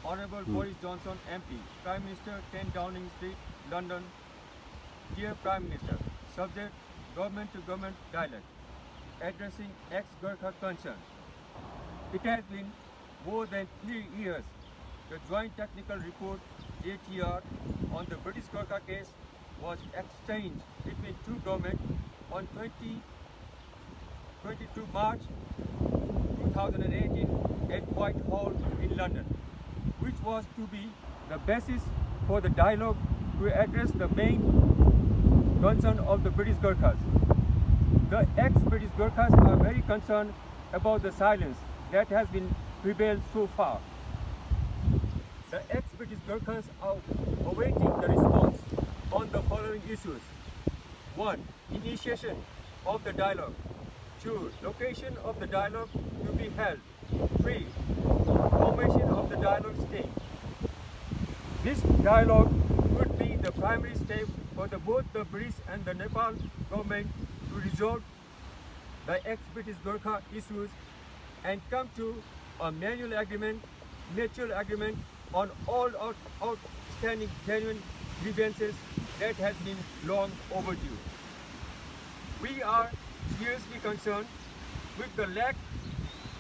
Honorable Boris Johnson MP, Prime Minister 10 Downing Street, London. Dear Prime Minister, subject government to government dialogue, addressing ex-Gurkha concern. It has been more than 3 years. The Joint Technical Report JTR on the British Gurkha case was exchanged between two governments on 22 March 2018 at Whitehall in London, which was to be the basis for the dialogue to address the main concern of the British Gurkhas. The ex-British Gurkhas are very concerned about the silence that has been prevailed so far. The ex-British Gurkhas are awaiting the response on the following issues. 1. Initiation of the dialogue. 2. Location of the dialogue to be held. 3. Formation of the dialogue stage. This dialogue would be the primary step for both the British and the Nepal government to resolve the ex-British Gurkha issues and come to a mutual agreement on all outstanding genuine grievances that has been long overdue. We are seriously concerned with the lack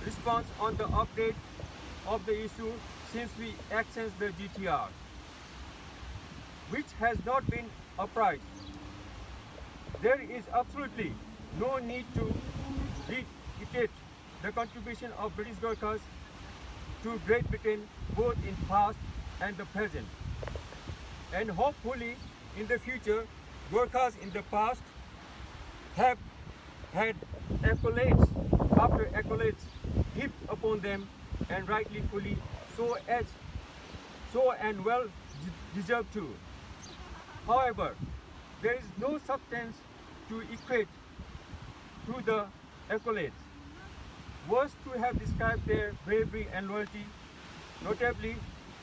response on the update of the issue since we accessed the GTR, which has not been apprised. There is absolutely no need to reiterate the contribution of British Gurkhas to Great Britain both in past and the present. And hopefully in the future, Gurkhas in the past have had accolades after accolades heaped upon them, and rightly fully so and well deserved too. However, there is no substance to equate to the accolades. Was to have described their bravery and loyalty, notably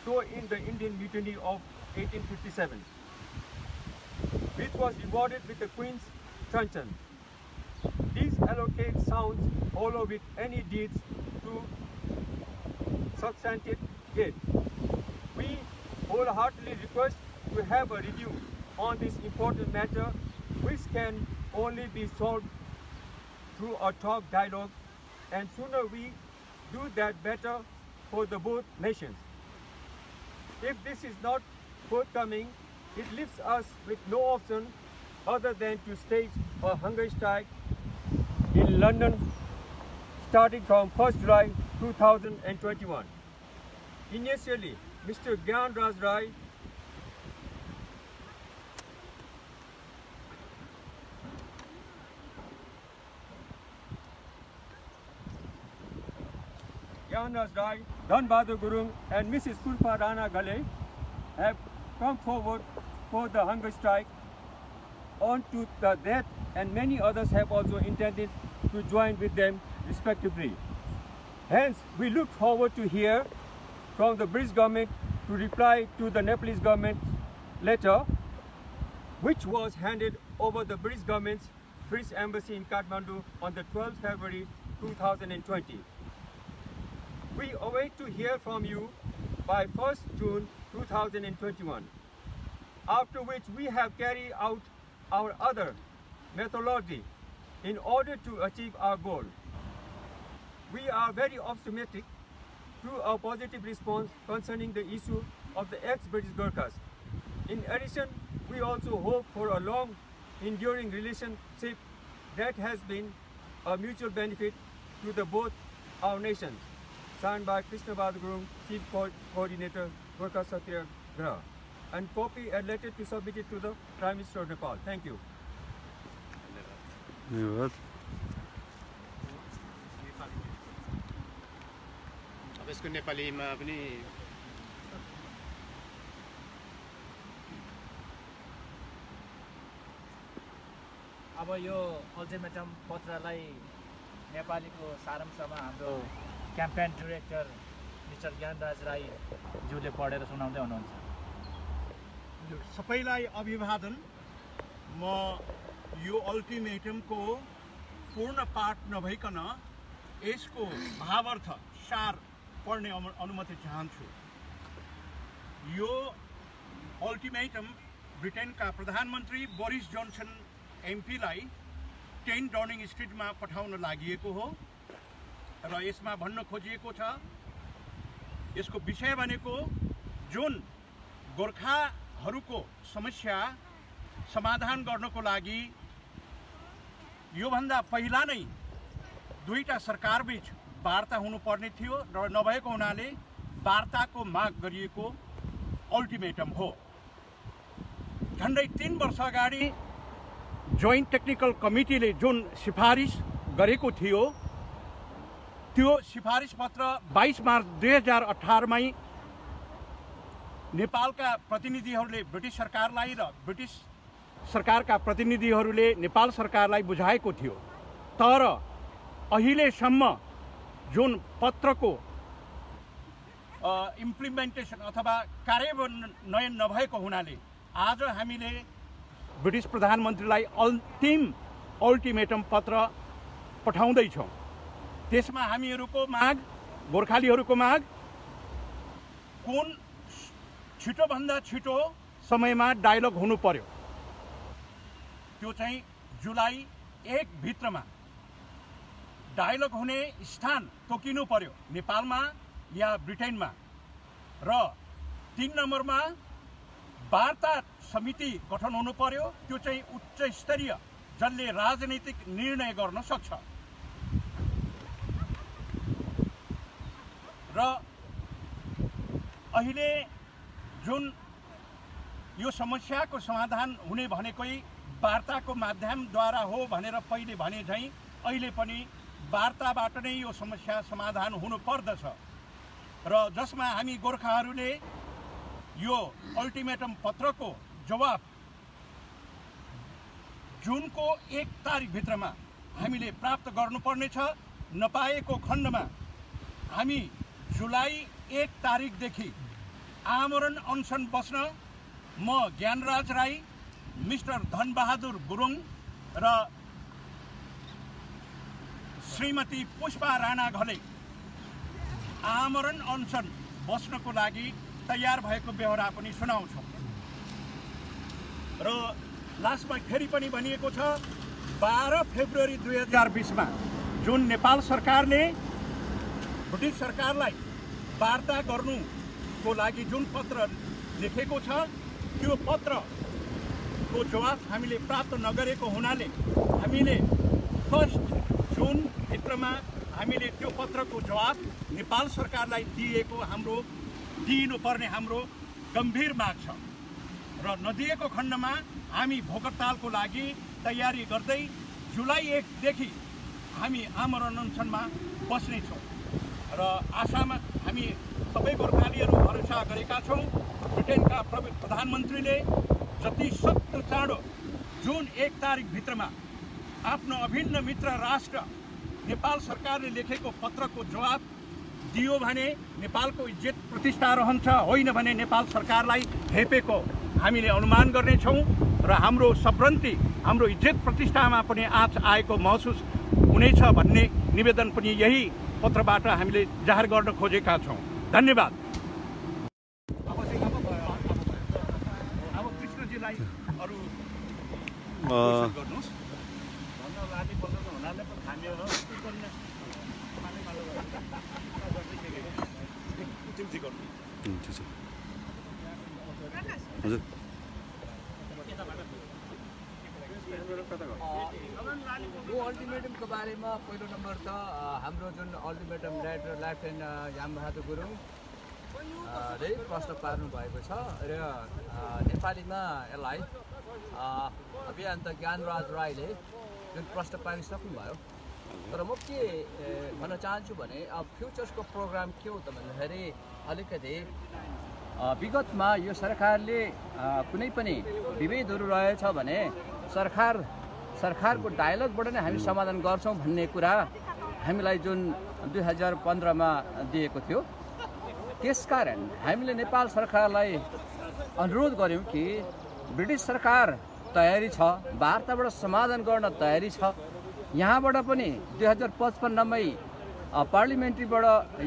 so in the Indian Mutiny of 1857, which was rewarded with the Queen's truncheon. These allocate sounds hollow with any deeds to substantiate it. We wholeheartedly request to have a review on this important matter, which can only be solved through a talk dialogue, and sooner we do that better for the both nations. If this is not forthcoming, it leaves us with no option other than to stage a hunger strike in London starting from 1st July 2021. Initially, Mr. Gyan Raj Rai Dhan Bahadur Gurung and Mrs. Kulpa Rana Gale have come forward for the hunger strike on to the death, and many others have also intended to join with them respectively. Hence, we look forward to hear from the British government to reply to the Nepalese government letter, which was handed over the British government's British Embassy in Kathmandu on the 12th February 2020. We await to hear from you by 1st June 2021, after which we have carried out our other methodology in order to achieve our goal. We are very optimistic to a positive response concerning the issue of the ex-British Gurkhas. In addition, we also hope for a long enduring relationship that has been a mutual benefit to the both our nations. Signed by Krishna Bahadur Gurung, Chief Coordinator, Gorkha Satyagraha, and copy a letter to submit it to the Prime Minister of Nepal. Thank you. अब यसको नेपालीमा पनि अब यो ultimatum पत्रलाई नेपालीको सारांशमा हाम्रो campaign director mister Gyanraj Rai ज्यूले पढेर सुनाउँदै हुनुहुन्छ। सबैलाई अभिवादन। म यो अल्टिमेटमको पूर्ण पाठ नभइकन यसको भावार्थ सार पढ्ने अनुमति चाहन्छु। यो अल्टिमेटम ब्रिटेनका प्रधानमन्त्री बोरिस जोन्सन एमपीलाई 10 डाउनिङ स्ट्रिटमा पठाउन लागि हो र यसमा भन्न खोजिएको छ यसको विषय भनेको जुन गोर्खाहरूको समस्या समाधान गर्नको लागि योभन्दा पहिला नै दुईटा सरकारबीच वार्ता हुनुपर्ने थियो र नभएको हुनाले वार्ताको माग गरिएको अल्टिमेटम हो। झन्डै 3 वर्ष अगाडि जोइन्ट टेक्निकल कमिटीले जुन सिफारिस गरेको थियो त्यो सिफारिस पत्र 22 मार्च 2018 मै नेपालका प्रतिनिधिहरूले ब्रिटिश सरकारलाई र ब्रिटिश सरकारका प्रतिनिधिहरूले नेपाल सरकारलाई बुझाएको थियो। तर अहिलेसम्म जुन पत्रको इम्प्लिमेन्टेसन अथवा कार्यान्वयन नभएको हुनाले आज हामीले ब्रिटिश प्रधानमन्त्रीलाई अन्तिम अल्टिमेटम पत्र पठाउँदैछौँ। त्यसमा हामीहरूको माग गोर्खालीहरूको माग कुन छिटोभन्दा छिटो समयमा डायलग हुनु पर्यो त्यो चाहिँ जुलाई 1 भित्रमा डायलग हुने स्थान तोकिनु पर्यो नेपालमा या ब्रिटेनमा र 3 नम्बरमा वार्ता समिति गठन हुनु पर्यो त्यो चाहिँ उच्च स्तरीय जसले राजनीतिक निर्णय गर्न सक्छ र अहिले जुन यो समस्याको समाधान हुने भनेकै वार्ताको माध्यमद्वारा हो भनेर पहिले भने झैं अहिले पनि वार्ताबाट नै यो समस्या समाधान हुनु पर्दछ र जसमा हामी गोर्खाहरूले यो अल्टिमेटम पत्रको जवाब जुनको 1 तारिक भित्रमा हामीले प्राप्त गर्नुपर्नेछ। नपाएको खण्डमा हामी जुलाई 1 तारिकदेखि आमरण अनसन बस्न म ज्ञानराज राई, मिस्टर धनबहादुर गुरुङ र श्रीमती पुष्पा राणा घले आमरण अनसन बस्नको लागि तयार भएको बेहोरा पनि सुनाउँछौँ। र लास्टमा फेरि पनि भनिएको छ 12 फेब्रुअरी 2020 मा जुन नेपाल सरकारले ब्रिटिश सरकारलाई वार्ता गर्नुको लागि जुन पत्र लेखेको छ त्यो पत्रको जवाब हामीले प्राप्त नगरेको हुनाले हामीले 1 जुन भित्रमा हामीले त्यो पत्रको जवाब नेपाल सरकारलाई दिनुपर्ने हाम्रो गम्भीर माग छ र नदिएको खण्डमा हामी भोकहडतालको लागि तयारी गर्दै जुलाई 1 देखि हामी आमरण अनसनमा बस्नेछौँ र आशामा हामी सबै गोर्खालीहरू भरोसा गरेका छौँ ब्रिटेनका प्रधानमन्त्रीले जति सक्दो चाँडो जुन 1 तारिक भित्रमा आफ्नो अभिन्न मित्र राष्ट्र नेपाल सरकारले लेखेको पत्रको जवाब दियो भने नेपालको इज्जत प्रतिष्ठा रहन्छ, होइन भने नेपाल सरकारलाई हेपेको हामीले अनुमान गर्नेछौँ र हाम्रो सबरन्ती हाम्रो इज्जत प्रतिष्ठामा पनि आँच आएको महसुस हुनेछ भन्ने निवेदन पनि यही पत्रबाट हामीले जाहेर गर्न खोजेका छौँ। धन्यवाद। अब कृष्णजीलाई अरू गर्नुहोस्। हजुर यो अल्टिमेटमको बारेमा पहिलो नम्बर त हाम्रो जुन ultimatum writer lieutenant Yam Bahadur Gurung ले प्रश्न पार्नु भएको छ र नेपालीमा यसलाई अभियन्ता ज्ञानराज राईले जुन प्रश्न पारिसक्नुभयो। तर म के भन्न चाहन्छु भने अब फ्युचर्सको प्रोग्राम के हो त भन्दाखेरि अलिकति विगतमा यो सरकारले कुनै पनि विभेदहरू रहेछ भने सरकारको डायलगबाट नै हामी समाधान गर्छौँ भन्ने कुरा हामीलाई जुन 2015 मा दिएको थियो। त्यसकारण हामीले नेपाल सरकारलाई अनुरोध गर्यौँ कि ब्रिटिश सरकार तयारी छ, वार्ताबाट समाधान गर्न तयारी छ। यहाँबाट पनि 2055 मै पार्लिमेन्ट्रीबाट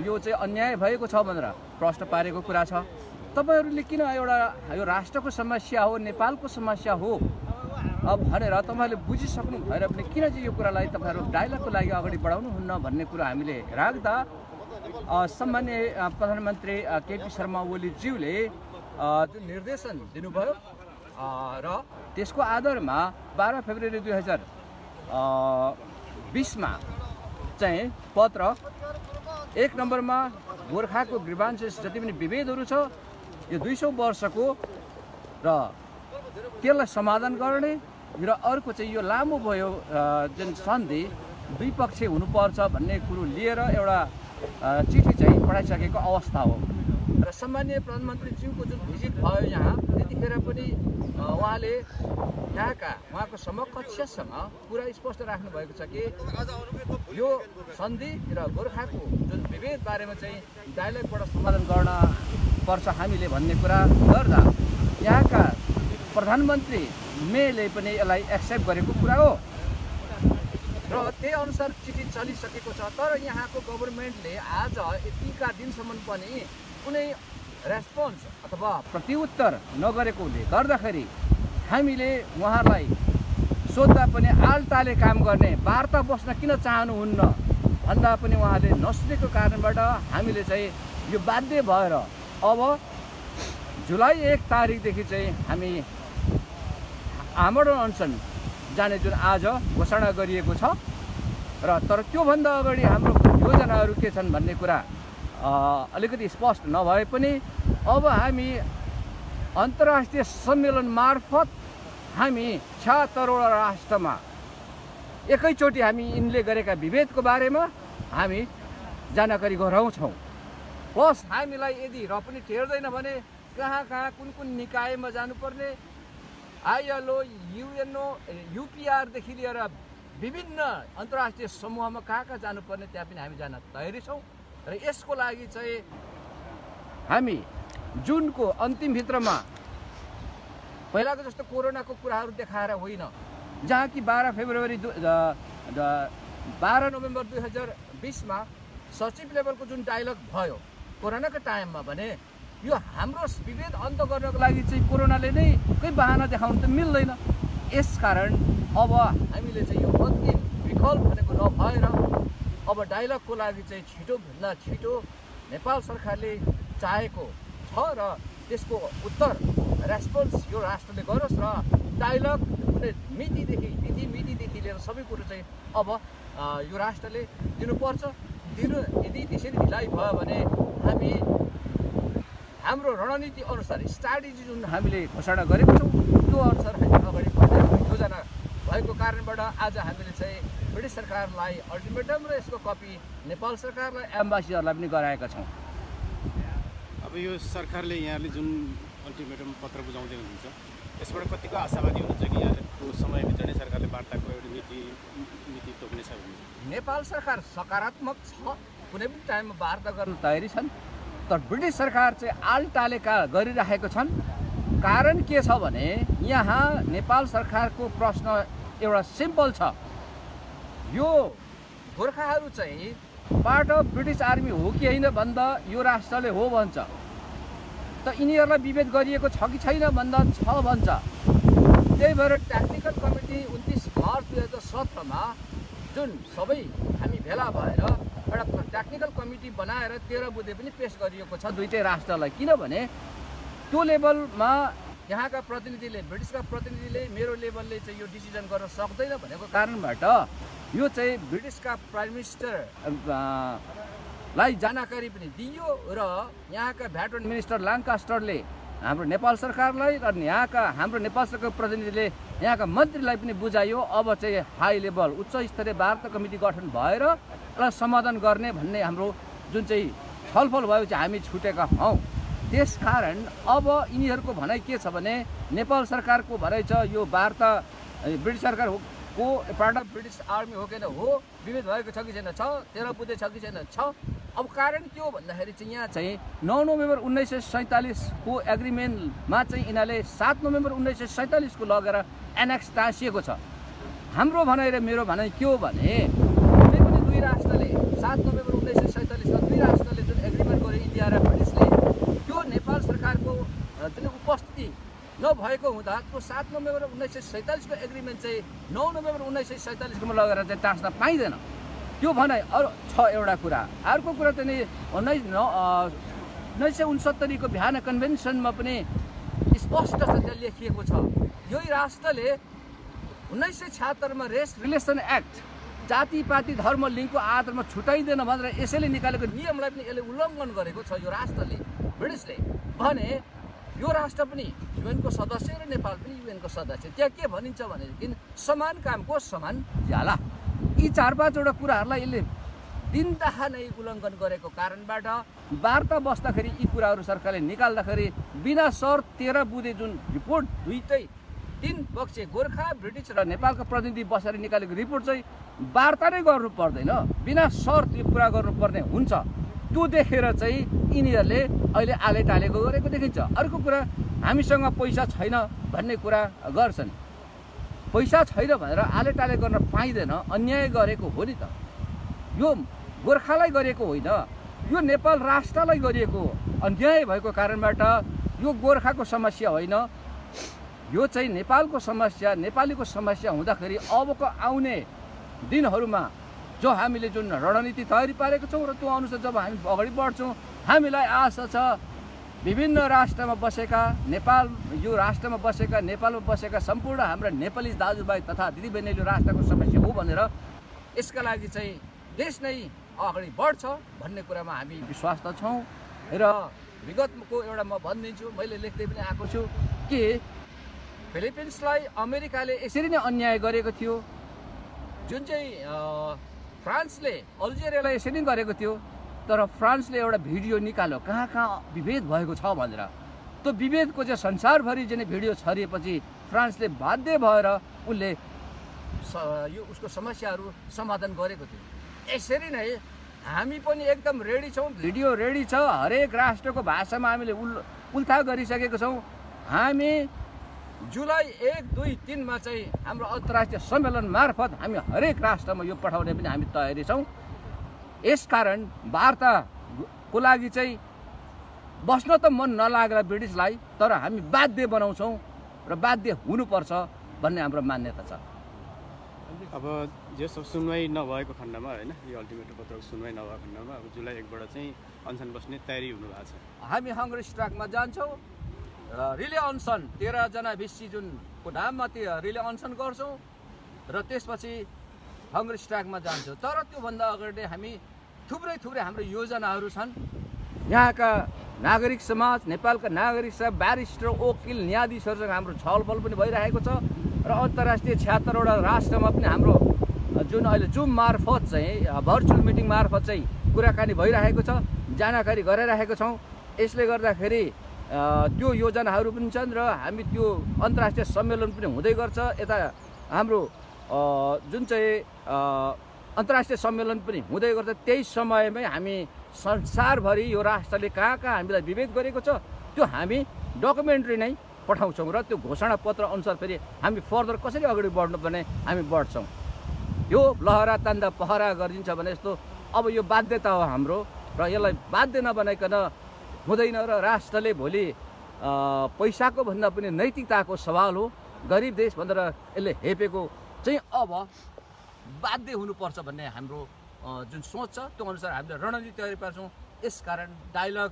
यो चाहिँ अन्याय भएको छ भनेर प्रश्न पारेको कुरा छ। तपाईँहरूले किन एउटा यो राष्ट्रको समस्या हो, नेपालको समस्या हो भनेर तपाईँहरूले बुझिसक्नु भएर पनि किन चाहिँ यो कुरालाई तपाईँहरू डायलगको लागि अगाडि बढाउनुहुन्न भन्ने कुरा हामीले राख्दा सम्मान्य प्रधानमन्त्री केपी शर्मा ओलीज्यूले जुन निर्देशन दिनुभयो र त्यसको आधारमा 12 फेब्रुअरी 2020मा चाहिँ पत्र 1 नम्बरमा गोर्खाको ग्रिभान्सेस जति पनि विभेदहरू छ यो 200 वर्षको र त्यसलाई समाधान गर्ने र अर्को चाहिँ यो लामो भयो जुन सन्धि द्विपक्षीय हुनुपर्छ भन्ने कुरो लिएर एउटा चिठी चाहिँ पठाइसकेको अवस्था हो र सम्मान्य प्रधानमन्त्रीज्यूको जुन भिजिट भयो यहाँ त्यतिखेर पनि उहाँले उहाँको समकक्षसँग पुरा स्पष्ट राख्नु भएको छ कि यो सन्धि र गोर्खाको जुन विभेद बारेमा चाहिँ डायलगबाट समाधान गर्न पर्छ हामीले भन्ने कुरा गर्दा यहाँका प्रधानमन्त्री मेले पनि यसलाई एक्सेप्ट गरेको कुरा हो र त्यही अनुसार चिठी चलिसकेको छ। तर यहाँको गभर्मेन्टले आज यतिका दिनसम्म पनि कुनै रेस्पोन्स अथवा प्रत्युत्तर नगरेकोले गर्दाखेरि हामीले उहाँलाई सोद्धा पनि आलटाले काम गर्ने वार्ता बस्न किन चाहनुहुन्न भन्दा पनि उहाँले नसुनेको कारणबाट हामीले चाहिँ यो बाध्य भएर अब जुलाई 1 तारिकदेखि चाहिँ हामी आमरण अनसन जाने जुन आज घोषणा गरिएको छ र तर त्योभन्दा अगाडि हाम्रो योजनाहरू के छन् भन्ने कुरा अलिकति स्पष्ट नभए पनि अब हामी अन्तर्राष्ट्रिय सम्मेलन मार्फत हामी 76 राष्ट्रमा एकैचोटि हामी यिनले गरेका विभेदको बारेमा हामी जानकारी गराउँछौँ। प्लस हामीलाई यदि र पनि टेर्दैन भने कहाँ कुन कुन निकायमा जानुपर्ने ILO, UNO, UPR देखि लिएर विभिन्न अन्तर्राष्ट्रिय समूहमा कहाँ जानुपर्ने त्यहाँ पनि हामी जान तयारी छौँ र यसको लागि चाहिँ हामी जुनको अन्तिमभित्रमा पहिलाको जस्तो कोरोनाको कुराहरू देखाएर होइन, जहाँ कि 12 नोभेम्बर 2020मा सचिव लेभलको जुन डायलग भयो कोरोनाको टाइममा भने यो हाम्रो विभेद अन्त गर्नको लागि चाहिँ कोरोनाले नै केही बहाना देखाउनु त मिल्दैन। यसकारण अब हामीले चाहिँ यो अन्तिम विकल्प भनेको नभएर अब डायलगको लागि चाहिँ छिटोभन्दा छिटो नेपाल सरकारले चाहेको छ र त्यसको उत्तर रेस्पोन्स यो राष्ट्रले गरोस् र डायलग कुनै मितिदेखि लिएर सबै कुरो चाहिँ अब यो राष्ट्रले दिनुपर्छ। यदि त्यसरी ढिलाइ भयो भने हामी हाम्रो रणनीति अनुसार स्ट्राटेजी जुन हामीले घोषणा गरेको छौँ त्यो अनुसार हामी अगाडि बढ्दै योजना भएको कारणबाट आज हामीले चाहिँ ब्रिटिस सरकारलाई अल्टिमेटम र यसको कपी नेपाल सरकारलाई एम्बासीडरलाई पनि गराएका छौँ। अब यो सरकारले यहाँले जुन अल्टिमेटम पत्र बुझाउँदै हुनुहुन्छ यसबाट कतिको आशावादी हुनुहुन्छ कि यहाँको समयभित्र नै सरकारले वार्ताको एउटा नीति तोक्नेछ भने? नेपाल सरकार सकारात्मक छ, कुनै पनि टाइममा वार्ता गर्न तयारी छन्, तर ब्रिटिस सरकार चाहिँ आलटाले गरिराखेको छन्। कारण के छ भने यहाँ नेपाल सरकारको प्रश्न एउटा सिम्पल छ, यो गोर्खाहरू चाहिँ पार्ट अफ ब्रिटिस आर्मी हो कि होइन भन्दा यो राष्ट्रले हो भन्छ, त यिनीहरूलाई विभेद गरिएको छ कि छैन भन्दा छ भन्छ। त्यही भएर टेक्निकल कमिटी 29 मार्च 2017मा जुन सबै हामी भेला भएर एउटा टेक्निकल कमिटी बनाएर 13 बुँदे पनि पेश गरिएको छ दुईटै राष्ट्रलाई। किनभने त्यो लेभलमा यहाँका प्रतिनिधिले ब्रिटिसका प्रतिनिधिले मेरो लेभलले चाहिँ यो डिसिजन गर्न सक्दैन भनेको कारणबाट यो चाहिँ ब्रिटिसका प्राइम मिनिस्टर लाई जानकारी पनि दियो र यहाँका भेटरन मिनिस्टर लाङ्कास्टरले हाम्रो नेपाल सरकारलाई र हाम्रो नेपाल सरकारको प्रतिनिधिले यहाँका मन्त्रीलाई पनि बुझायो अब चाहिँ हाई लेभल उच्च स्तरीय वार्ता कमिटी गठन भएर यसलाई समाधान गर्ने भन्ने हाम्रो जुन चाहिँ छलफल भयो चाहिँ हामी छुटेका हौँ। त्यसकारण अब यिनीहरूको भनाइ के छ भने नेपाल सरकारको भनाइ छ यो वार्ता ब्रिटिस सरकार को पार्ट अफ ब्रिटिस आर्मी हो कि हो, विभेद भएको छ कि छैन छ, 13 बुँदे छ कि छैन छ। अब कारण के हो भन्दाखेरि चाहिँ यहाँ चाहिँ 9 नोभेम्बर 1947 को एग्रिमेन्टमा चाहिँ यिनीहरूले 7 नोभेम्बर 1947 को लगेर एनेक्स टाँसिएको छ। हाम्रो भनाइ र मेरो भनाइ के हो भने कुनै पनि दुई राष्ट्रले 7 नोभेम्बर 1947 मा दुई राष्ट्रले जुन एग्रिमेन्ट गर्यो इन्डिया र ब्रिटिसले त्यो नेपाल सरकारको भएको हुँदा त्यो 7 नोभेम्बर 1947 को एग्रिमेन्ट चाहिँ 9 नोभेम्बर 1947 को लगेर चाहिँ टाँस्न पाइँदैन। त्यो भनाइ अरू छ एउटा कुरा। अर्को कुरा चाहिँ नि 1969 को भियना कन्भेन्सनमा पनि स्पष्ट त्यहाँ लेखिएको छ, यही राष्ट्रले 1976 मा रेस रिलेसन एक्ट जातिपाती धर्म लिङ्गको आधारमा छुटाइँदैन भनेर यसैले निकालेको नियमलाई पनि यसले उल्लङ्घन गरेको छ यो राष्ट्रले, ब्रिटिसले। भने यो राष्ट्र पनि युएनको सदस्य र नेपाल पनि युएनको सदस्य। त्यहाँ के भनिन्छ भनेदेखि समान कामको समान ज्याला। यी 4-5 कुराहरूलाई यसले दिनदाहा नै उल्लङ्घन गरेको कारणबाट वार्ता बस्दाखेरि यी कुराहरू सरकारले निकाल्दाखेरि बिना शर्त 13 बुँदे जुन रिपोर्ट दुईटै 3 पक्ष गोर्खा ब्रिटिस र नेपालका प्रतिनिधि बसेर निकालेको रिपोर्ट चाहिँ वार्ता नै गर्नु पर्दैन, बिना शर्त यो पुरा गर्नुपर्ने हुन्छ। त्यो देखेर चाहिँ यिनीहरूले अहिले आले टालेको गरेको देखिन्छ। अर्को कुरा हामीसँग पैसा छैन भन्ने कुरा गर्छन्। पैसा छैन भनेर आले टाले गर्न पाइँदैन, अन्याय गरेको हो नि त। यो गोर्खालाई गरेको होइन, यो नेपाल राष्ट्रलाई गरिएको अन्याय भएको कारणबाट यो गोर्खाको समस्या होइन, यो चाहिँ नेपालको समस्या, नेपालीको समस्या हुँदाखेरि अबको आउने दिनहरूमा जो हामीले जुन रणनीति तयारी पारेको छौँ र त्यो अनुसार जब हामी अगाडि बढ्छौँ, हामीलाई आशा छ विभिन्न राष्ट्रमा बसेका यो राष्ट्रमा बसेका नेपालमा बसेका सम्पूर्ण हाम्रा नेपाली दाजुभाइ तथा दिदीबहिनीले राष्ट्रको समस्या हो भनेर यसका लागि चाहिँ देश नै अगाडि बढ्छ भन्ने कुरामा हामी विश्वास त छौँ। र विगतको एउटा म भनिदिन्छु, मैले लेख्दै पनि आएको छु कि फिलिपिन्सलाई अमेरिकाले यसरी नै अन्याय गरेको थियो, जुन चाहिँ फ्रान्सले अल्जेरियालाई यसरी नै गरेको थियो। तर फ्रान्सले एउटा भिडियो निकाल्यो कहाँ विभेद भएको छ भनेर। त्यो विभेदको चाहिँ संसारभरि चाहिँ भिडियो छरिएपछि फ्रान्सले बाध्य भएर उसले यो उसको समस्याहरू समाधान गरेको थियो। यसरी नै हामी पनि एकदम रेडी छौँ, भिडियो रेडी छ, हरेक राष्ट्रको भाषामा हामीले उल्था गरिसकेको छौँ। हामी जुलाई 1, 2, 3 मा चाहिँ हाम्रो अन्तर्राष्ट्रिय सम्मेलन मार्फत हामी हरेक राष्ट्रमा यो पठाउने पनि हामी तयारी छौँ। यसकारण वार्ताको लागि चाहिँ बस्न त मन नलाग्ला ब्रिटिसलाई, तर हामी बाध्य बनाउँछौँ र बाध्य हुनुपर्छ भन्ने हाम्रो मान्यता छ। अब यो सब सुनवाई नभएको खण्डमा होइन, यो अल्टिमेटम पत्रको सुनवाई नभएको खण्डमा अब जुलाई 1 बाट चाहिँ अनसन बस्ने तयारी हुनुभएको छ। हामी हङ्गर स्ट्राइकमा जान्छौँ र रिले अनसन 13 जना भिसी जुनको नाममा त्यो रिले अनसन गर्छौँ र त्यसपछि हङ्गर स्ट्राइकमा जान्छौँ। तर त्योभन्दा अगाडि हामी थुप्रै हाम्रो योजनाहरू छन्। यहाँका नागरिक समाज, नेपालका नागरिक समाज, ब्यारिस्टर, वकिल, न्यायाधीशहरूसँग हाम्रो छलफल पनि भइरहेको छ र अन्तर्राष्ट्रिय 76 राष्ट्रमा पनि हाम्रो जुन अहिले जुम मार्फत चाहिँ भर्चुअल मिटिङ मार्फत चाहिँ कुराकानी भइरहेको छ, जानकारी गराइरहेको छौँ। यसले गर्दाखेरि त्यो योजनाहरू पनि छन् र हामी त्यो अन्तर्राष्ट्रिय सम्मेलन पनि हुँदै गर्छ। यता हाम्रो जुन चाहिँ अन्तर्राष्ट्रिय सम्मेलन पनि हुँदै गर्छ, त्यही समयमै हामी संसारभरि यो राष्ट्रले कहाँ हामीलाई विभेद गरेको छ त्यो हामी डकुमेन्ट्री नै पठाउँछौँ र त्यो घोषणा पत्र अनुसार फेरि हामी फर्दर कसरी अगाडि बढ्नुपर्ने हामी बढ्छौँ। यो लहरा तान्दा पहरा गरिन्छ भने जस्तो अब यो बाध्यता हो हाम्रो र यसलाई बाध्य नबनाइकन हुँदैन र राष्ट्रले भोलि पैसाको भन्दा पनि नैतिकताको सवाल हो। गरिब देश भनेर यसले हेपेको चाहिँ अब बाध्य हुनुपर्छ भन्ने हाम्रो जुन सोच छ त्यो अनुसार हामीले रणनीति तयारी पार्छौँ। यसकारण डायलग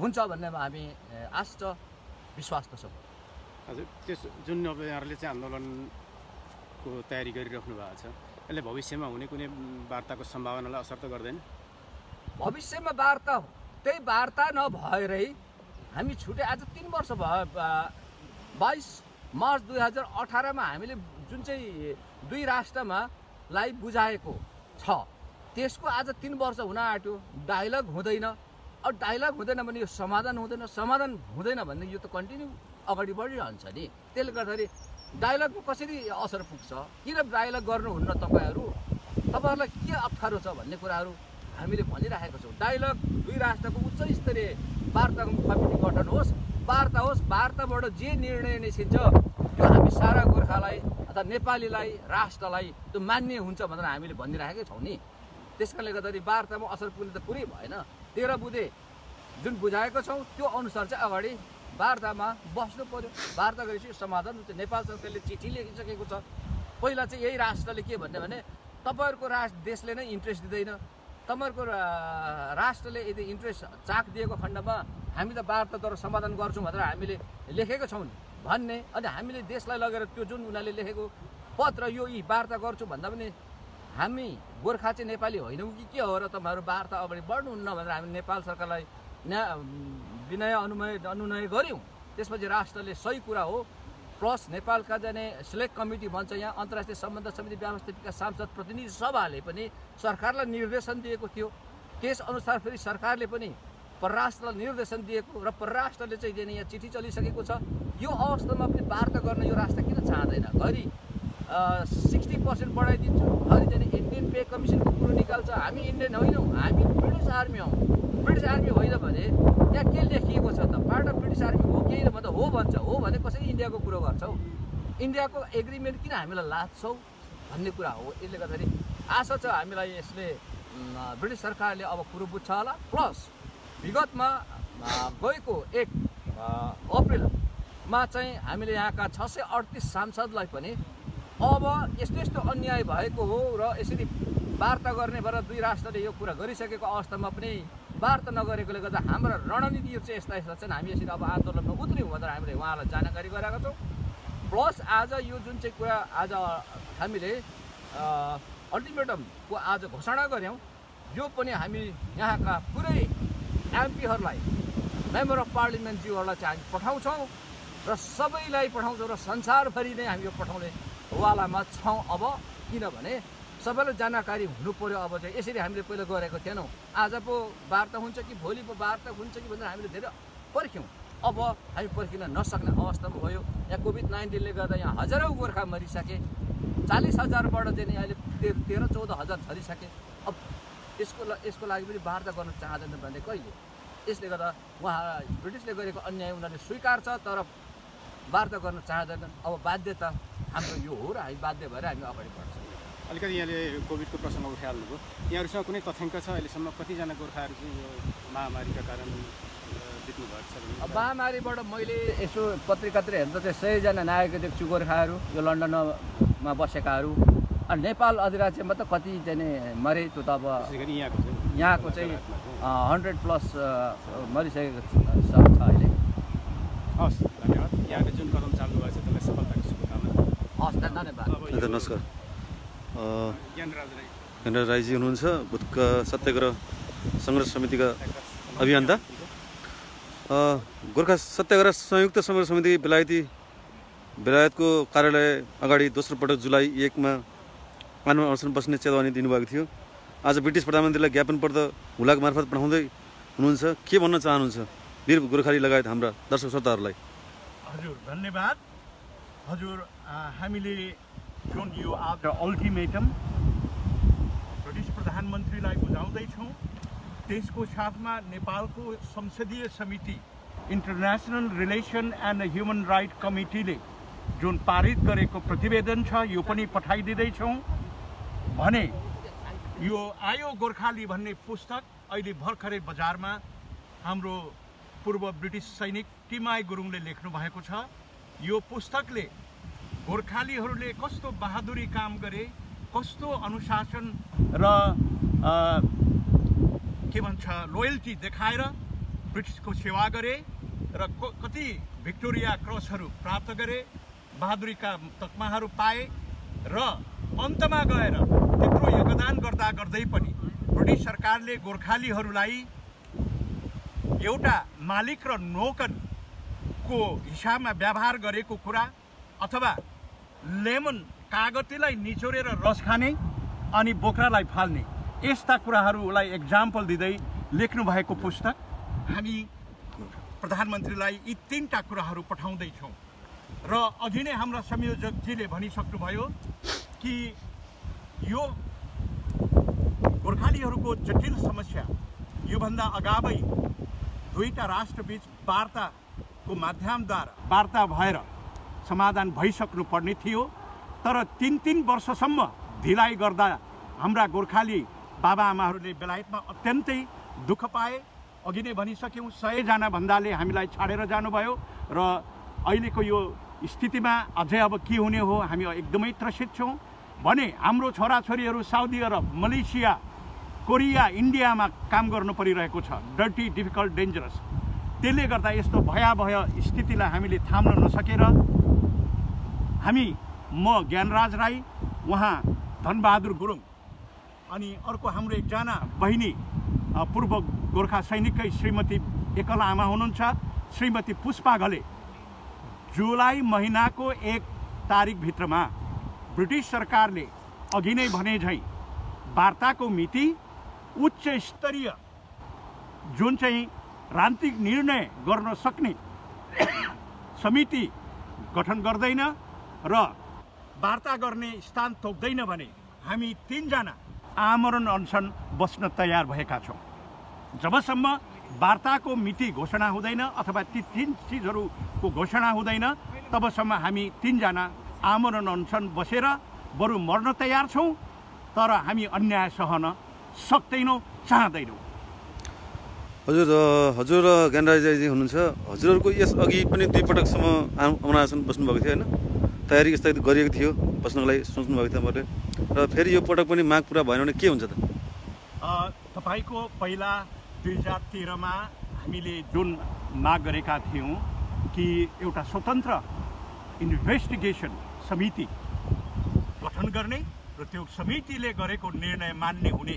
हुन्छ भन्नेमा हामी आश छ, विश्वास त छ। हजुर, त्यस जुन अब यहाँहरूले चाहिँ आन्दोलनको तयारी गरिराख्नु भएको छ, यसले भविष्यमा हुने कुनै वार्ताको सम्भावनालाई असर त गर्दैन? भविष्यमा वार्ता त्यही वार्ता नभएरै हामी छुटे आज 3 वर्ष भयो। 22 मार्च 2018 मा हामीले जुन चाहिँ 2 राष्ट्रमा लाई बुझाएको छ त्यसको आज 3 वर्ष हुन आँट्यो, डायलग हुँदैन। अब डायलग हुँदैन भने यो समाधान हुँदैन, समाधान हुँदैन भने यो त कन्टिन्यू अगाडि बढिरहन्छ नि। त्यसले गर्दाखेरि डायलगको कसरी असर पुग्छ, किन डायलग गर्नुहुन्न तपाईँहरू, तपाईँहरूलाई के अप्ठ्यारो छ भन्ने कुराहरू हामीले भनिरहेको छौँ। डायलग 2 राष्ट्रको उच्च स्तरीय वार्ताको कमिटी गठन होस्, वार्ता होस्, वार्ताबाट जे निर्णय निस्किन्छ त्यो हामी सारा गोर्खालाई अथवा नेपालीलाई, राष्ट्रलाई त्यो मान्य हुन्छ भनेर हामीले भनिरहेकै छौँ नि। त्यसकारणले गर्दाखेरि वार्तामा असर पुग्ने त पुरै भएन। 13 बुँदे जुन बुझाएको छौँ त्यो अनुसार चाहिँ अगाडि वार्तामा बस्नु पर्यो। वार्ता गरेपछि समाधान हुन्छ। नेपाल सरकारले चिठी लेखिसकेको छ। पहिला चाहिँ यही राष्ट्रले के भन्ने भने तपाईँहरूको देशले नै इन्ट्रेस्ट दिँदैन, तपाईँहरूको राष्ट्रले यदि इन्ट्रेस्ट चाक दिएको खण्डमा हामी त वार्ताद्वारा समाधान गर्छौँ भनेर हामीले लेखेको छौँ भन्ने। अनि हामीले देशलाई लगेर त्यो जुन उनीहरूले लेखेको पत्र यो यी वार्ता गर्छु भन्दा पनि हामी गोर्खा चाहिँ नेपाली होइनौँ कि के हो र तपाईँहरू वार्ता अगाडि बढ्नुहुन्न भनेर हामी नेपाल सरकारलाई विनय अनुनय गऱ्यौँ। त्यसपछि राष्ट्रले सही कुरा हो। प्लस नेपालका जाने सिलेक्ट कमिटी भन्छ यहाँ अन्तर्राष्ट्रिय सम्बन्ध समिति व्यवस्थापिका सांसद प्रतिनिधि सभाले पनि सरकारलाई निर्देशन दिएको थियो। त्यसअनुसार फेरि सरकारले पनि परराष्ट्रलाई निर्देशन दिएको र परराष्ट्रले चाहिँ यहाँ चिठी चलिसकेको छ। यो अवस्थामा पनि वार्ता गर्न यो राष्ट्र किन चाहँदैन? घरि 60% बढाइदिन्छु, घरि चाहिँ इन्डियन पे कमिसनको कुरो निकाल्छ। हामी इन्डियन होइनौँ, हामी ब्रिटिस आर्मी हौँ। ब्रिटिस आर्मी होइन भने त्यहाँ के लेखिएको छ त? पार्ट अफ ब्रिटिस आर्मी हो कि होइन भन्दा हो भन्छ। हो भने कसरी इन्डियाको कुरो गर्छौ? इन्डियाको एग्रिमेन्ट किन हामीलाई लाच्छौ भन्ने कुरा हो। यसले गर्दाखेरि आशा छ हामीलाई यसले ब्रिटिस सरकारले अब कुरो बुझ्छ होला। प्लस विगतमा गएको 1 अप्रिलमा चाहिँ हामीले यहाँका 638 सांसदलाई पनि अब यस्तो अन्याय भएको हो र यसरी वार्ता गर्ने भएर दुई राष्ट्रले यो कुरा गरिसकेको अवस्थामा पनि वार्ता नगरेकोले गर्दा हाम्रा रणनीतिहरू चाहिँ यस्ता छन्। हामी यसरी अब आन्दोलनमा उत्र्यौँ भनेर हामीले उहाँलाई जानकारी गराएका छौँ। प्लस आज यो जुन चाहिँ कुरा आज हामीले अल्टिमेटमको आज घोषणा गऱ्यौँ, यो पनि हामी यहाँका पुरै एमपीहरूलाई मेम्बर अफ पार्लिमेन्टज्यूहरूलाई चाहिँ हामी पठाउँछौँ र सबैलाई पठाउँछौँ र संसारभरि नै हामी यो पठाउने वालामा छौँ। अब किनभने सबैलाई जानकारी हुनु पर्यो। अब चाहिँ यसरी हामीले पहिला गरेको थिएनौँ। आज पो वार्ता हुन्छ कि भोलि पो वार्ता हुन्छ कि भनेर हामीले धेरै पर्ख्यौँ। अब हामी पर्खिन नसक्ने अवस्थामा भयो। यहाँ कोभिड-19ले गर्दा यहाँ हजारौँ गोर्खा मरिसके, 40,000बाट चाहिँ अहिले 13-14,000 झरिसके। अब यसको लागि पनि वार्ता गर्न चाहँदैन भने कहिले? यसले गर्दा उहाँ ब्रिटिसले गरेको अन्याय उनीहरूले स्वीकार छ, तर वार्ता गर्न चाहँदैनन्। अब बाध्यता हाम्रो यो हो र हामी बाध्य भएर हामी अगाडि बढ्छौँ। अलिकति यहाँले कोभिडको प्रसङ्ग उठाइहाल्नुभयो। यहाँहरूसँग कुनै तथ्याङ्क छ अहिलेसम्म कतिजना गोर्खाहरू चाहिँ यो महामारीका कारण बित्नु भएको छ? अब महामारीबाट मैले यसो पत्रिकातिर हेर्दा चाहिँ 100जना नागरिक देख्छु गोर्खाहरू, यो लन्डनमा बसेकाहरू। अनि नेपाल अधिराज्यमा त कति चाहिँ मरे त्यो त अब यहाँको चाहिँ 100+ मरिसकेको छ अहिले। हस्, धन्यवाद। यहाँले जुन कदम चाल्नु भएको छ त्यसलाई सफलताको शुभकामना। हस्, धन्यवाद। नमस्कार। ज्ञानराज राईजी हुनुहुन्छ, बुद्धका सत्याग्रह सङ्घर्ष समितिका अभियन्ता। गोर्खा सत्याग्रह संयुक्त सङ्घर्ष समिति बेलायतको कार्यालय अगाडि दोस्रो पटक जुलाई 1मा कानुन अनसन बस्ने चेतावनी दिनुभएको थियो। आज ब्रिटिस प्रधानमन्त्रीलाई ज्ञापन पत्र हुलाक मार्फत पठाउँदै हुनुहुन्छ। के भन्न चाहनुहुन्छ वीर गोर्खाली लगायत हाम्रा दर्शक श्रोताहरूलाई? हजुर, धन्यवाद। हजुर, हामीले जुन यो आज अल्टिमेटम ब्रिटिस प्रधानमन्त्रीलाई बुझाउँदैछौँ, त्यसको साथमा नेपालको संसदीय समिति international relation and human right कमिटीले जुन पारित गरेको प्रतिवेदन छ यो पनि पठाइदिँदैछौँ। भने यो आयो गोर्खाली भन्ने पुस्तक अहिले भर्खरै बजारमा हाम्रो पूर्व ब्रिटिस सैनिक टिमाई गुरुङले लेख्नु भएको छ। यो पुस्तकले गोर्खालीहरूले कस्तो बहादुरी काम गरे, कस्तो अनुशासन र के भन्छ लोयल्टी देखाएर ब्रिटिसको सेवा गरे र कति भिक्टोरिया क्रसहरू प्राप्त गरे, बहादुरीका तकमाहरू पाए र अन्तमा गएर त्यत्रो योगदान गर्दै पनि ब्रिटिस सरकारले गोर्खालीहरूलाई एउटा मालिक र नोकरको हिसाबमा व्यवहार गरेको कुरा अथवा लेमन कागतीलाई निचोरेर रस खाने अनि बोक्रालाई फाल्ने यस्ता कुराहरूलाई एक्जाम्पल दिँदै लेख्नु भएको पुस्तक हामी प्रधानमन्त्रीलाई यी 3टा कुराहरू पठाउँदैछौँ। र अघि नै हाम्रा संयोजकजीले भनिसक्नुभयो कि यो गोर्खालीहरूको जटिल समस्या योभन्दा अगावै दुईटा राष्ट्रबीच वार्ताको माध्यमद्वारा वार्ता भएर समाधान भइसक्नु पर्ने थियो। तर 3 वर्षसम्म ढिलाइ गर्दा हाम्रा गोर्खाली बाबाआमाहरूले बेलायतमा अत्यन्तै दुःख पाए। अघि नै भनिसक्यौँ 100 जना भन्दाले हामीलाई छाडेर जानुभयो र अहिलेको यो स्थितिमा अझै अब के हुने हो हामी एकदमै त्रसित छौँ भने हाम्रो छोराछोरीहरू साउदी अरब मलेसिया कोरिया इन्डियामा काम गर्नु परिरहेको छ डर्टी डिफिकल्ट डेन्जरस त्यसले गर्दा यस्तो भयावह स्थितिलाई हामीले थाम्न नसकेर हामी म ज्ञानराज राई उहाँ धनबहादुर गुरुङ अनि अर्को हाम्रो एकजना बहिनी पूर्व गोर्खा सैनिककै श्रीमती एकल आमा हुनुहुन्छ श्रीमती पुष्पा घले जुलाई महिनाको 1 तारिकभित्रमा ब्रिटिस सरकारले अघि नै भने झैँ वार्ताको मिति उच्च स्तरीय जुन चाहिँ राजनीतिक निर्णय गर्न सक्ने समिति गठन गर्दैन र वार्ता गर्ने स्थान तोक्दैन भने हामी 3 जना आमरण अनसन बस्न तयार भएका छौँ। जबसम्म वार्ताको मिति घोषणा हुँदैन अथवा ती 3 चिजहरूको घोषणा हुँदैन तबसम्म हामी 3 जना आमरण अनसन बसेर बरु मर्न तयार छौँ तर हामी अन्याय सहन सक्दैनौँ चाहदैनौँ। हजुर ज्ञानराजजी हुनुहुन्छ हजुरहरूको यस अघि पनि 2 पटकसम्म आमरण अनसन बस्नुभएको थियो होइन तयारी स्थगित गरिएको थियो बस्नको लागि सोच्नुभएको थियो मैले र फेरि यो पटक पनि माग पुरा भएन भने के हुन्छ त? तपाईँको पहिला 2013 मा हामीले जुन माग गरेका थियौँ कि एउटा स्वतन्त्र इन्भेस्टिगेसन समिति गठन गर्ने र त्यो समितिले गरेको निर्णय मान्ने हुने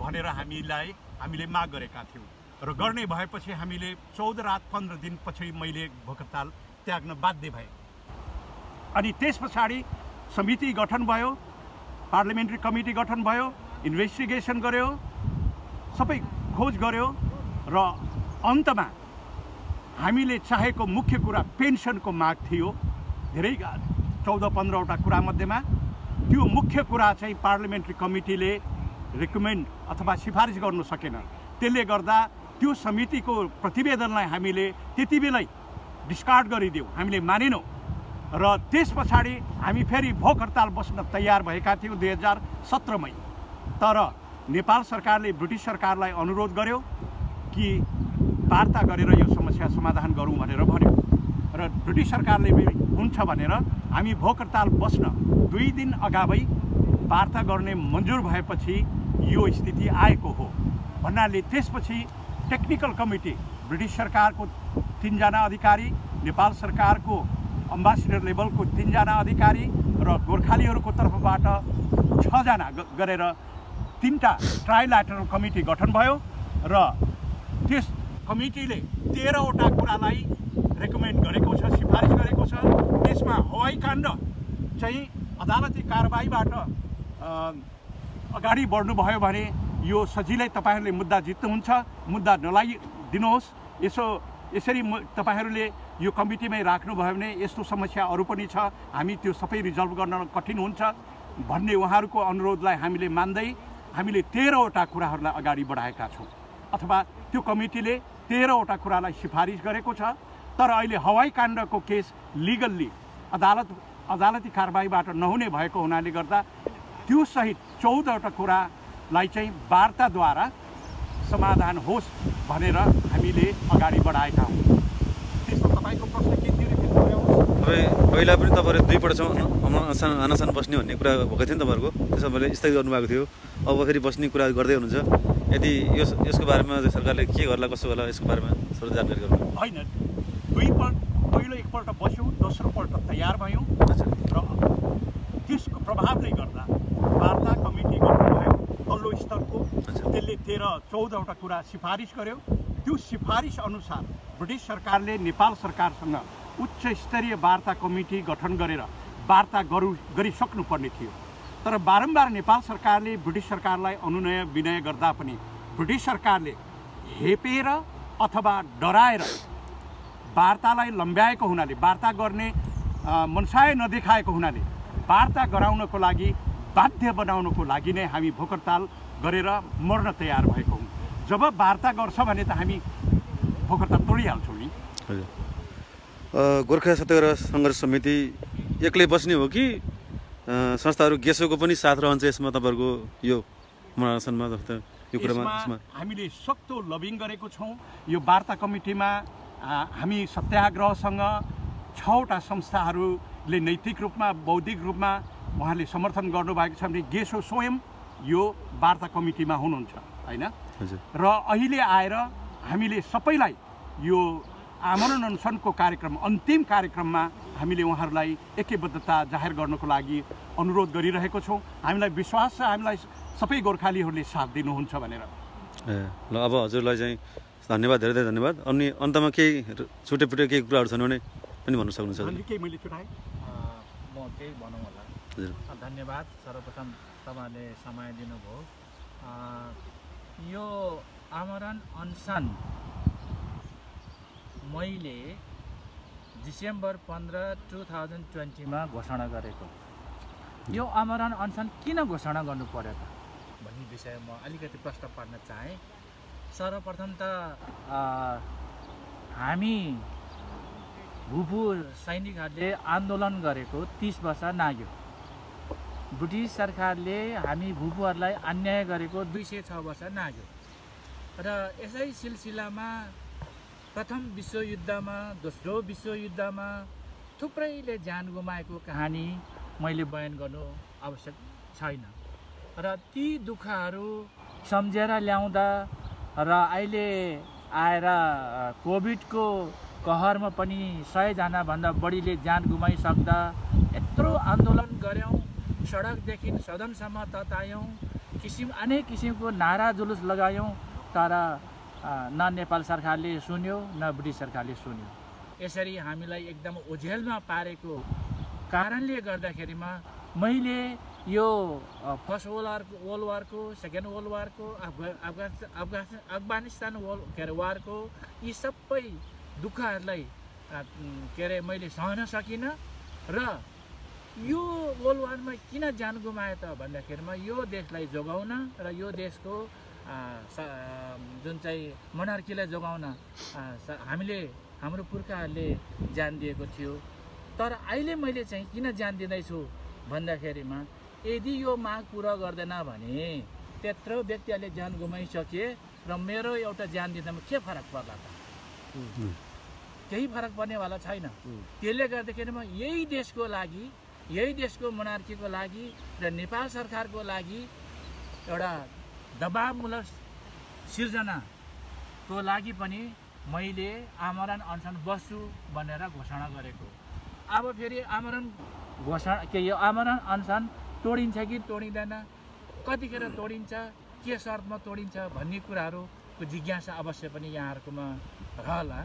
भनेर हामीले माग गरेका थियौँ र गर्ने भएपछि हामीले 14 रात 15 दिन पछि मैले भोकताल त्याग्न बाध्य भएँ। अनि त्यस पछाडि समिति गठन भयो पार्लियामेन्ट्री कमिटी गठन भयो इन्भेस्टिगेसन गर्यो सबै खोज गर्यो र अन्तमा हामीले चाहेको मुख्य कुरा पेन्सनको माग थियो धेरै 14-15 वटा कुरा मध्येमा त्यो मुख्य कुरा चाहिँ पार्लियामेन्ट्री कमिटीले रिकमेन्ड अथवा सिफारिस गर्न सकेन त्यसले गर्दा त्यो समितिको प्रतिवेदनलाई हामीले त्यति बेलै डिस्कार्ड गरिदियौँ हामीले मानेनौँ र त्यस पछाडि हामी फेरि भोक हडताल बस्न तयार भएका थियौँ 2017 मै तर नेपाल सरकारले ब्रिटिस सरकारलाई अनुरोध गर्यो कि वार्ता गरेर यो समस्या समाधान गरौँ भनेर भन्यो र ब्रिटिस सरकारले हुन्छ भनेर हामी भोक हडताल बस्न 2 दिन अगावै वार्ता गर्ने मन्जुर भएपछि यो स्थिति आएको हो भन्नाले त्यसपछि टेक्निकल कमिटी ब्रिटिस सरकारको 3 जना अधिकारी नेपाल सरकारको अम्बासिडर लेभलको 3 जना अधिकारी र गोर्खालीहरूको तर्फबाट 6 जना गरेर 3टा ट्राइल्याटरल कमिटी गठन भयो र त्यस कमिटीले 13 वटा कुरालाई रेकमेन्ड गरेको छ सिफारिस गरेको छ। त्यसमा हवाई काण्ड चाहिँ अदालती कारबाहीबाट अगाडि बढ्नुभयो भने यो सजिलै तपाईहरूले मुद्दा जित्नुहुन्छ मुद्दा नलागिदिनुहोस् यसरी तपाईहरूले यो कमिटीमै राख्नुभयो भने यस्तो समस्या अरू पनि छ हामी त्यो सबै रिजल्भ गर्न कठिन हुन्छ भन्ने उहाँहरूको अनुरोधलाई हामीले मान्दै हामीले 13 वटा कुराहरूलाई अगाडि बढाएका छौँ अथवा त्यो कमिटीले 13 वटा कुरालाई सिफारिस गरेको छ तर अहिले हवाई काण्डको केस लिगल्ली अदालती कारबाहीबाट नहुने भएको हुनाले गर्दा त्यो सहित 14 वटा कुरालाई चाहिँ वार्ताद्वारा समाधान होस् भनेर हामीले अगाडि बढाएका हौँ। त्यसमा तपाईँको प्रश्न के थियो पहिला पनि तपाईँहरू 2 पटकसम्म अनसन बस्ने भन्ने कुरा भएको थियो नि तपाईँहरूको त्यसमा मैले स्थगित गर्नुभएको थियो अब फेरि बस्ने कुरा गर्दै हुनुहुन्छ यदि यसको बारेमा सरकारले के गर्ला कसो गर्ला यसको बारेमा थोरै जानकारी गर्नु होइन पहिलो एकपल्ट बस्यौँ दोस्रो पल्ट तयार भयौँ र त्यसको प्रभावले गर्दा वार्ता कमिटी गठन भयो तल्लो स्तरको त्यसले 14 वटा कुरा सिफारिस गर्यो त्यो सिफारिस अनुसार ब्रिटिस सरकारले नेपाल सरकारसँग उच्च स्तरीय वार्ता कमिटी गठन गरेर वार्ता गरिसक्नुपर्ने थियो तर बारम्बार नेपाल सरकारले ब्रिटिस सरकारलाई अनुनय विनय गर्दा पनि ब्रिटिस सरकारले हेपेर अथवा डराएर वार्तालाई लम्ब्याएको हुनाले वार्ता गर्ने मनसाय नदेखाएको हुनाले वार्ता गराउनको लागि बाध्य बनाउनको लागि नै हामी भोक हडताल गरेर मर्न तयार भएको हौँ। जब वार्ता गर्छ भने त हामी भोक हडताल तोडिहाल्छौँ नि। गोर्खा सत्याग्रह सङ्घर्ष समिति एक्लै बस्ने हो कि संस्थाहरू गेसोको पनि साथ रहन्छ यसमा तपाईँहरूको यो अनसनमा यो कुरामा यसमा हामीले सक्दो लबिङ गरेको छौँ। यो वार्ता कमिटीमा हामी सत्याग्रहसँग 6वटा संस्थाहरूले नैतिक रूपमा बौद्धिक रूपमा उहाँले समर्थन गर्नुभएको छ भने गेसो स्वयं यो वार्ता कमिटीमा हुनुहुन्छ हैन। र अहिले आएर हामीले सबैलाई यो आमरण अनसनको कार्यक्रम अन्तिम कार्यक्रममा हामीले उहाँहरूलाई ऐक्यबद्धता जाहेर गर्नको लागि अनुरोध गरिरहेको छौँ। हामीलाई विश्वास छ हामीलाई सबै गोर्खालीहरूले साथ दिनुहुन्छ भनेर। ल अब हजुरलाई चाहिँ धन्यवाद, धेरै धेरै धन्यवाद। अनि अन्तमा केही छुटेपुटे केही कुराहरू छन् भने पनि भन्न सक्नुहुन्छ? केही मैले छुटाएँ म केही भनौँ होला। धन्यवाद। सर्वप्रथम तपाईँहरूले समय दिनुभयो। यो आमरण अनसन मैले डिसेम्बर 15, 2020 घोषणा गरेको। यो आमरण अनसन किन घोषणा गर्नु पर्यो त भन्ने विषयमा अलिकति प्रश्न पार्न चाहेँ। सर्वप्रथम त हामी भूपू सैनिकहरूले आन्दोलन गरेको 30 वर्ष नाग्यो। ब्रिटिस सरकारले हामी भूपूहरूलाई अन्याय गरेको 206 वर्ष नाग्यो। र यसै सिलसिलामा प्रथम विश्वयुद्धमा, दोस्रो विश्वयुद्धमा थुप्रैले ज्यान गुमाएको कहानी मैले बयान गर्नु आवश्यक छैन। र ती दुःखहरू सम्झेर ल्याउँदा र अहिले आएर कोभिडको कहरमा पनि 100 भन्दा बढीले ज्यान गुमाइसक्दा यत्रो आन्दोलन गऱ्यौँ, सडकदेखि सदनसम्म ततायौँ, अनेक किसिमको नारा जुलुस लगायौँ, तर न नेपाल सरकारले सुन्यो न ब्रिटिस सरकारले सुन्यो। यसरी हामीलाई एकदम ओझेलमा पारेको कारणले गर्दाखेरिमा मैले यो फर्स्ट वर्ल्ड वारको, सेकेन्ड वर्ल्ड वारको, अफगानिस्तान वारको यी सबै दुःखहरूलाई मैले सहन सकिनँ। र यो वर्ल्ड वारमा किन ज्यान गुमायो त भन्दाखेरिमा यो देशलाई जोगाउन र यो देशको जुन चाहिँ मोनार्कीलाई जोगाउन हाम्रो पुर्खाहरूले ज्यान दिएको थियो। तर अहिले मैले चाहिँ किन ज्यान दिँदैछु भन्दाखेरिमा यदि यो माग पुरा गर्दैन भने त्यत्रो व्यक्तिहरूले ज्यान गुमाइसके र मेरो एउटा ज्यान दिँदामा के फरक पर्ला त? केही फरक पर्नेवाला छैन। त्यसले गर्दाखेरिमा यही देशको लागि, यही देशको मोनार्कीको लागि र नेपाल सरकारको लागि एउटा दबावमूलक सिर्जनाको लागि पनि मैले आमरण अनसन बस्छु भनेर घोषणा गरेको। अब फेरि यो आमरण अनसन तोडिन्छ कि तोडिँदैन, कतिखेर तोडिन्छ, के शर्तमा तोडिन्छ भन्ने कुराहरूको जिज्ञासा अवश्य पनि यहाँहरूकोमा रहला।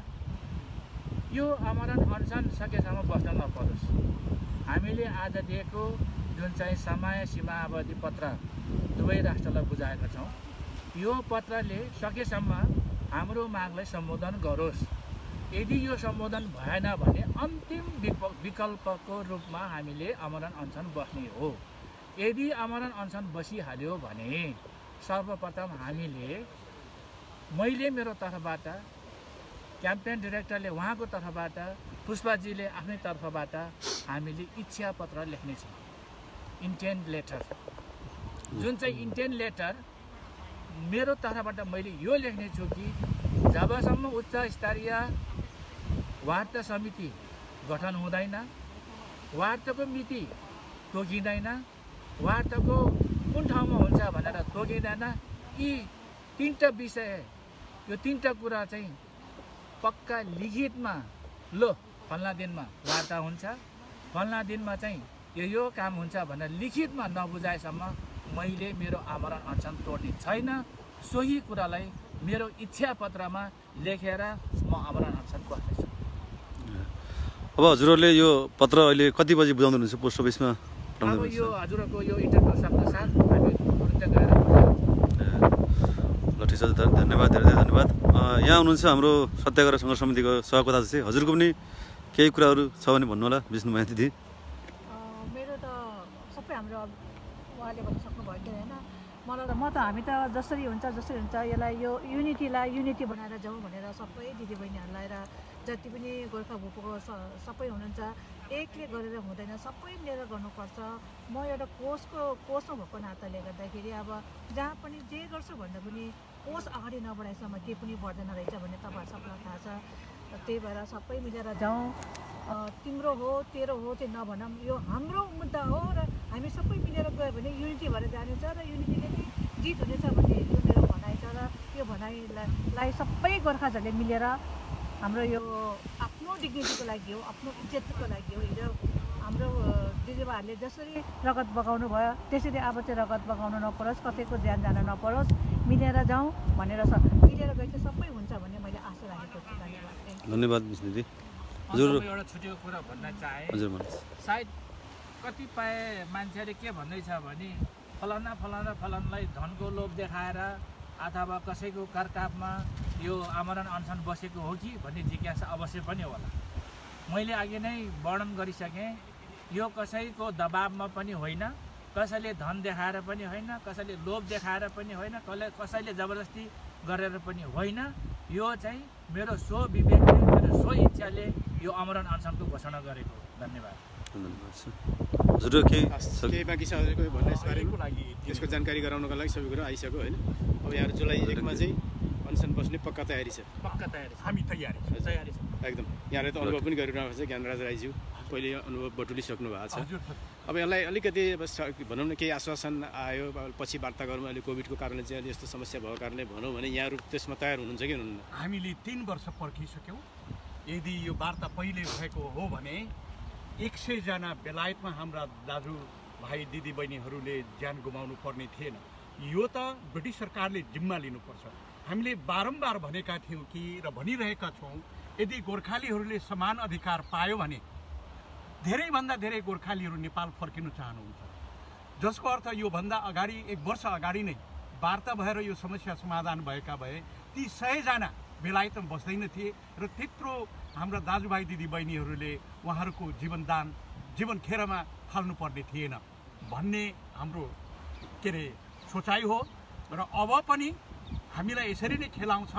यो आमरण अनसन सकेसम्म बस्न नपरोस्। हामीले आज दिएको जुन चाहिँ समय सीमा अवधि पत्र दुवै राष्ट्रलाई बुझाएका छौँ, यो पत्रले सकेसम्म हाम्रो मागलाई सम्बोधन गरोस्। यदि यो सम्बोधन भएन भने अन्तिम विकल्पको रूपमा हामीले आमरण अनसन बस्ने हो। यदि आमरण अनसन बसिहाल्यो भने सर्वप्रथम मैले मेरो तर्फबाट, क्याम्पेन डिरेक्टरले उहाँको तर्फबाट, पुष्पाजीले आफ्नै तर्फबाट हामीले इच्छा पत्र लेख्नेछौँ। इन्टेन्ट लेटर, जुन चाहिँ इन्टेन्ट लेटर मेरो तर्फबाट मैले यो लेख्ने छु कि जबसम्म उच्च स्तरीय वार्ता समिति गठन हुँदैन, वार्ताको मिति तोकिँदैन, वार्ताको कुन ठाउँमा हुन्छ भनेर तोकिँदैन, यी 3टा विषय, यो 3टा कुरा चाहिँ पक्का लिखितमा लो फल्ना दिनमा वार्ता हुन्छ, फल्ना दिनमा चाहिँ यो काम हुन्छ भनेर लिखितमा नबुझाएसम्म मैले मेरो आमरण अनसन तोड्ने छैन। सोही कुरालाई मेरो इच्छा पत्रमा लेखेर म आमरण अनसन बस्नेछु। अब हजुरहरूले यो पत्र अहिले कति बजी बुझाउँदै हुनुहुन्छ पोस्ट अफिसमा? अब यो हजुरको यो इन्टरभ्यू सक्दा साथ हामी तुरुन्तै गएर ल ठिक छ, धन्यवाद, धेरै धेरै धन्यवाद। यहाँ हुनुहुन्छ हाम्रो सत्याग्रह सङ्घर्ष समितिको सभापति चाहिँ, हजुरको पनि केही कुराहरू छ भने भन्नु होला विष्णु माया दिदी। मेरो त सबै हाम्रो उहाँले भनिसक्नु भएको होइन। म त हामी त जसरी हुन्छ यसलाई यो युनिटी बनाएर जाउँ भनेर सबै दिदीबहिनीहरूलाई र जति पनि गोर्खा भूपुको सबै हुनुहुन्छ एकले गरेर हुँदैन, सबै मिलेर गर्नुपर्छ। म एउटा कोषमा भएको नाताले गर्दाखेरि अब जहाँ पनि जे गर्छु भन्दा पनि कोष अगाडि नबढाएसम्म केही पनि बढ्दैन रहेछ भन्ने तपाईँहरू सबलाई थाहा छ। त्यही भएर सबै मिलेर जाउँ, तिम्रो हो तेरो हो त्यो नभनौँ, यो हाम्रो मुद्दा हो र हामी सबै मिलेर गयो भने युनिटी भएर जानेछ र युनिटीले नै जित हुनेछ भन्ने यो मेरो भनाइ छ। र यो भनाइलाई सबै गोर्खाहरूले मिलेर हाम्रो यो आफ्नो डिग्निटीको लागि हो, आफ्नो इज्जतको लागि हो। हिजो हाम्रो दिदीबहिनीहरूले जसरी रगत बगाउनु भयो त्यसरी अब चाहिँ रगत बगाउनु नपरोस्, कसैको ज्यान जान नपरोस्, मिलेर जाउँ भनेर मिलेर गए चाहिँ सबै हुन्छ भन्ने मैले आशा राखेको छु। धन्यवाद मिस दिदी। हजुर एउटा छुटेको कुरा भन्न चाहे। हजुर सायद कतिपय मान्छेले के भन्दैछ भने फलानालाई धनको लोभ देखाएर अथवा कसैको करकापमा यो आमरण अनसन बसेको हो कि भन्ने जिज्ञासा अवश्य पनि होला। मैले अघि नै वर्णन गरिसकेँ, यो कसैको दबाबमा पनि होइन, कसैले धन देखाएर पनि होइन, कसैले लोभ देखाएर पनि होइन, कसैले जबरजस्ती गरेर पनि होइन। यो चाहिँ मेरो स्वविवेकले, मेरो स्वइच्छाले यो आमरण अनसनको घोषणा गरेको। धन्यवाद। हजुर केही बाँकी छ हजुरको भन्ने यसबारेको लागि त्यसको जानकारी गराउनको लागि सबै कुरो आइसक्यो होइन। अब यहाँ जुलाई 1 मा चाहिँ अनसन बस्ने पक्का तयारी छ। हामी तयारी छ एकदम। यहाँले त अनुभव पनि गरिरहनु भएको छ, ज्ञानराज राईज्यू पहिले अनुभव बटुलिसक्नु भएको छ। अब यसलाई अलिकति भनौँ न केही आश्वासन आयो पछि वार्ता गरौँ, अहिले कोभिडको कारणले चाहिँ यस्तो समस्या भएको कारणले भनौँ भने यहाँहरू त्यसमा तयार हुनुहुन्छ कि हुनुहुन्न? हामीले 3 वर्ष पर्खिसक्यौँ। यदि यो वार्ता पहिले भएको हो भने 100 जना बेलायतमा हाम्रा दाजुभाइ दिदीबहिनीहरूले ज्यान गुमाउनु पर्ने थिएन। यो त ब्रिटिस सरकारले जिम्मा लिनुपर्छ। हामीले बारम्बार भनेका थियौँ कि र भनिरहेका छौँ, यदि गोर्खालीहरूले समान अधिकार पायो भने धेरैभन्दा धेरै गोर्खालीहरू नेपाल फर्किनु चाहनुहुन्छ, जसको अर्थ योभन्दा अगाडि 1 वर्ष अगाडि नै वार्ता भएर यो समस्या समाधान भएका भए ती 100 जना बेलायतमा बस्दैन थिए र त्यत्रो हाम्रा दाजुभाइ दिदीबहिनीहरूले उहाँहरूको जीवन खेरमा फाल्नुपर्ने थिएन भन्ने हाम्रो सोचाइ हो। र अब पनि हामीलाई यसरी नै खेलाउँछ।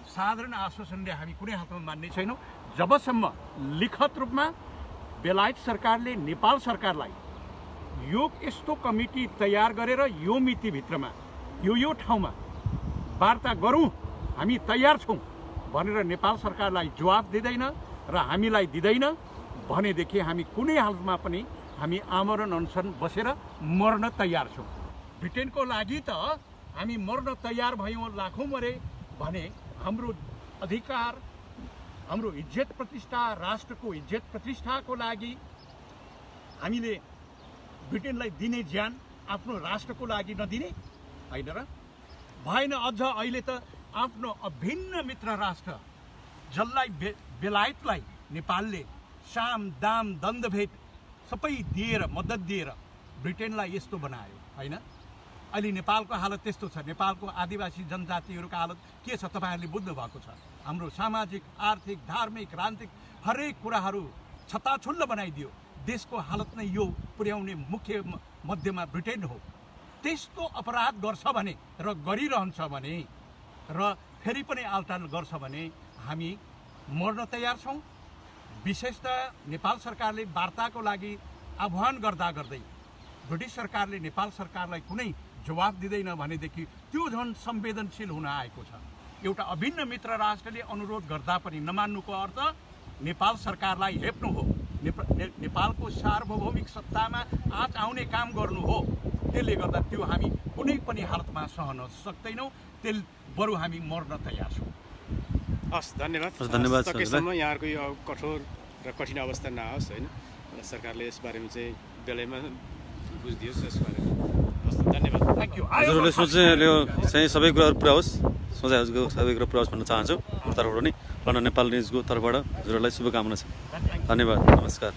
साधारण आश्वासनले हामी कुनै हालतमा मान्ने छैनौँ जबसम्म लिखित रूपमा बेलायत सरकारले नेपाल सरकारलाई यो यस्तो कमिटी तयार गरेर यो मितिभित्रमा यो ठाउँमा वार्ता गरौँ, हामी तयार छौँ भनेर नेपाल सरकारलाई जवाफ दिँदैन र हामीलाई दिँदैन भनेदेखि हामी कुनै हालतमा पनि हामी आमरण अनसन बसेर मर्न तयार छौँ। ब्रिटेनको लागि त हामी मर्न तयार भयौँ, लाखौँ मरे भने हाम्रो अधिकार, हाम्रो इज्जत प्रतिष्ठा, राष्ट्रको इज्जत प्रतिष्ठाको लागि हामीले ब्रिटेनलाई दिने ज्यान आफ्नो राष्ट्रको लागि नदिने होइन र? भएन। अझ अहिले त आफ्नो अभिन्न मित्र राष्ट्र जसलाई बेलायतलाई नेपालले साम दाम दण्डभेद सबै दिएर मद्दत दिएर ब्रिटेनलाई यस्तो बनायो होइन। अहिले नेपालको हालत त्यस्तो छ। नेपालको आदिवासी जनजातिहरूको हालत के छ तपाईँहरूले बुझ्नु भएको छ। हाम्रो सामाजिक, आर्थिक, धार्मिक, राजनीतिक हरेक कुराहरू छताछुल्ल बनाइदियो। देशको हालत नै यो पुर्याउने मुख्य मध्यमा ब्रिटेन हो। त्यस्तो अपराध गर्छ भने र गरिरहन्छ भने र फेरि पनि आलटाल गर्छ भने हामी मर्न तयार छौँ। विशेषतः नेपाल सरकारले वार्ताको लागि आह्वान गर्दा गर्दै ब्रिटिस सरकारले नेपाल सरकारलाई कुनै जवाफ दिँदैन भनेदेखि त्यो झन् संवेदनशील हुन आएको छ। एउटा अभिन्न मित्र राष्ट्रले अनुरोध गर्दा पनि नमान्नुको अर्थ नेपाल सरकारलाई हेप्नु हो, नेपालको सार्वभौमिक सत्तामा आँच आउने काम गर्नु हो। त्यसले गर्दा त्यो हामी कुनै पनि हालतमा सहन सक्दैनौँ, त्यस बरु हामी मर्न तयार छौँ। हस्, धन्यवाद। सकेसम्म यहाँहरूको यो कठोर र कठिन अवस्था नआओस् होइन, सरकारले यसबारेमा चाहिँ बेलैमा बुझिदियोस् यसबारेमा। हस्, धन्यवाद। Thank you. हजुरहरूले सोच्ने चाहिँ सबै कुराहरू पुरा होस्, सोचाइहरूको सबै कुरा पुरा होस् भन्न चाहन्छु हाम्रो तर्फबाट नि। नेपाल न्युजको तर्फबाट हजुरहरूलाई शुभकामना छ। धन्यवाद, नमस्कार।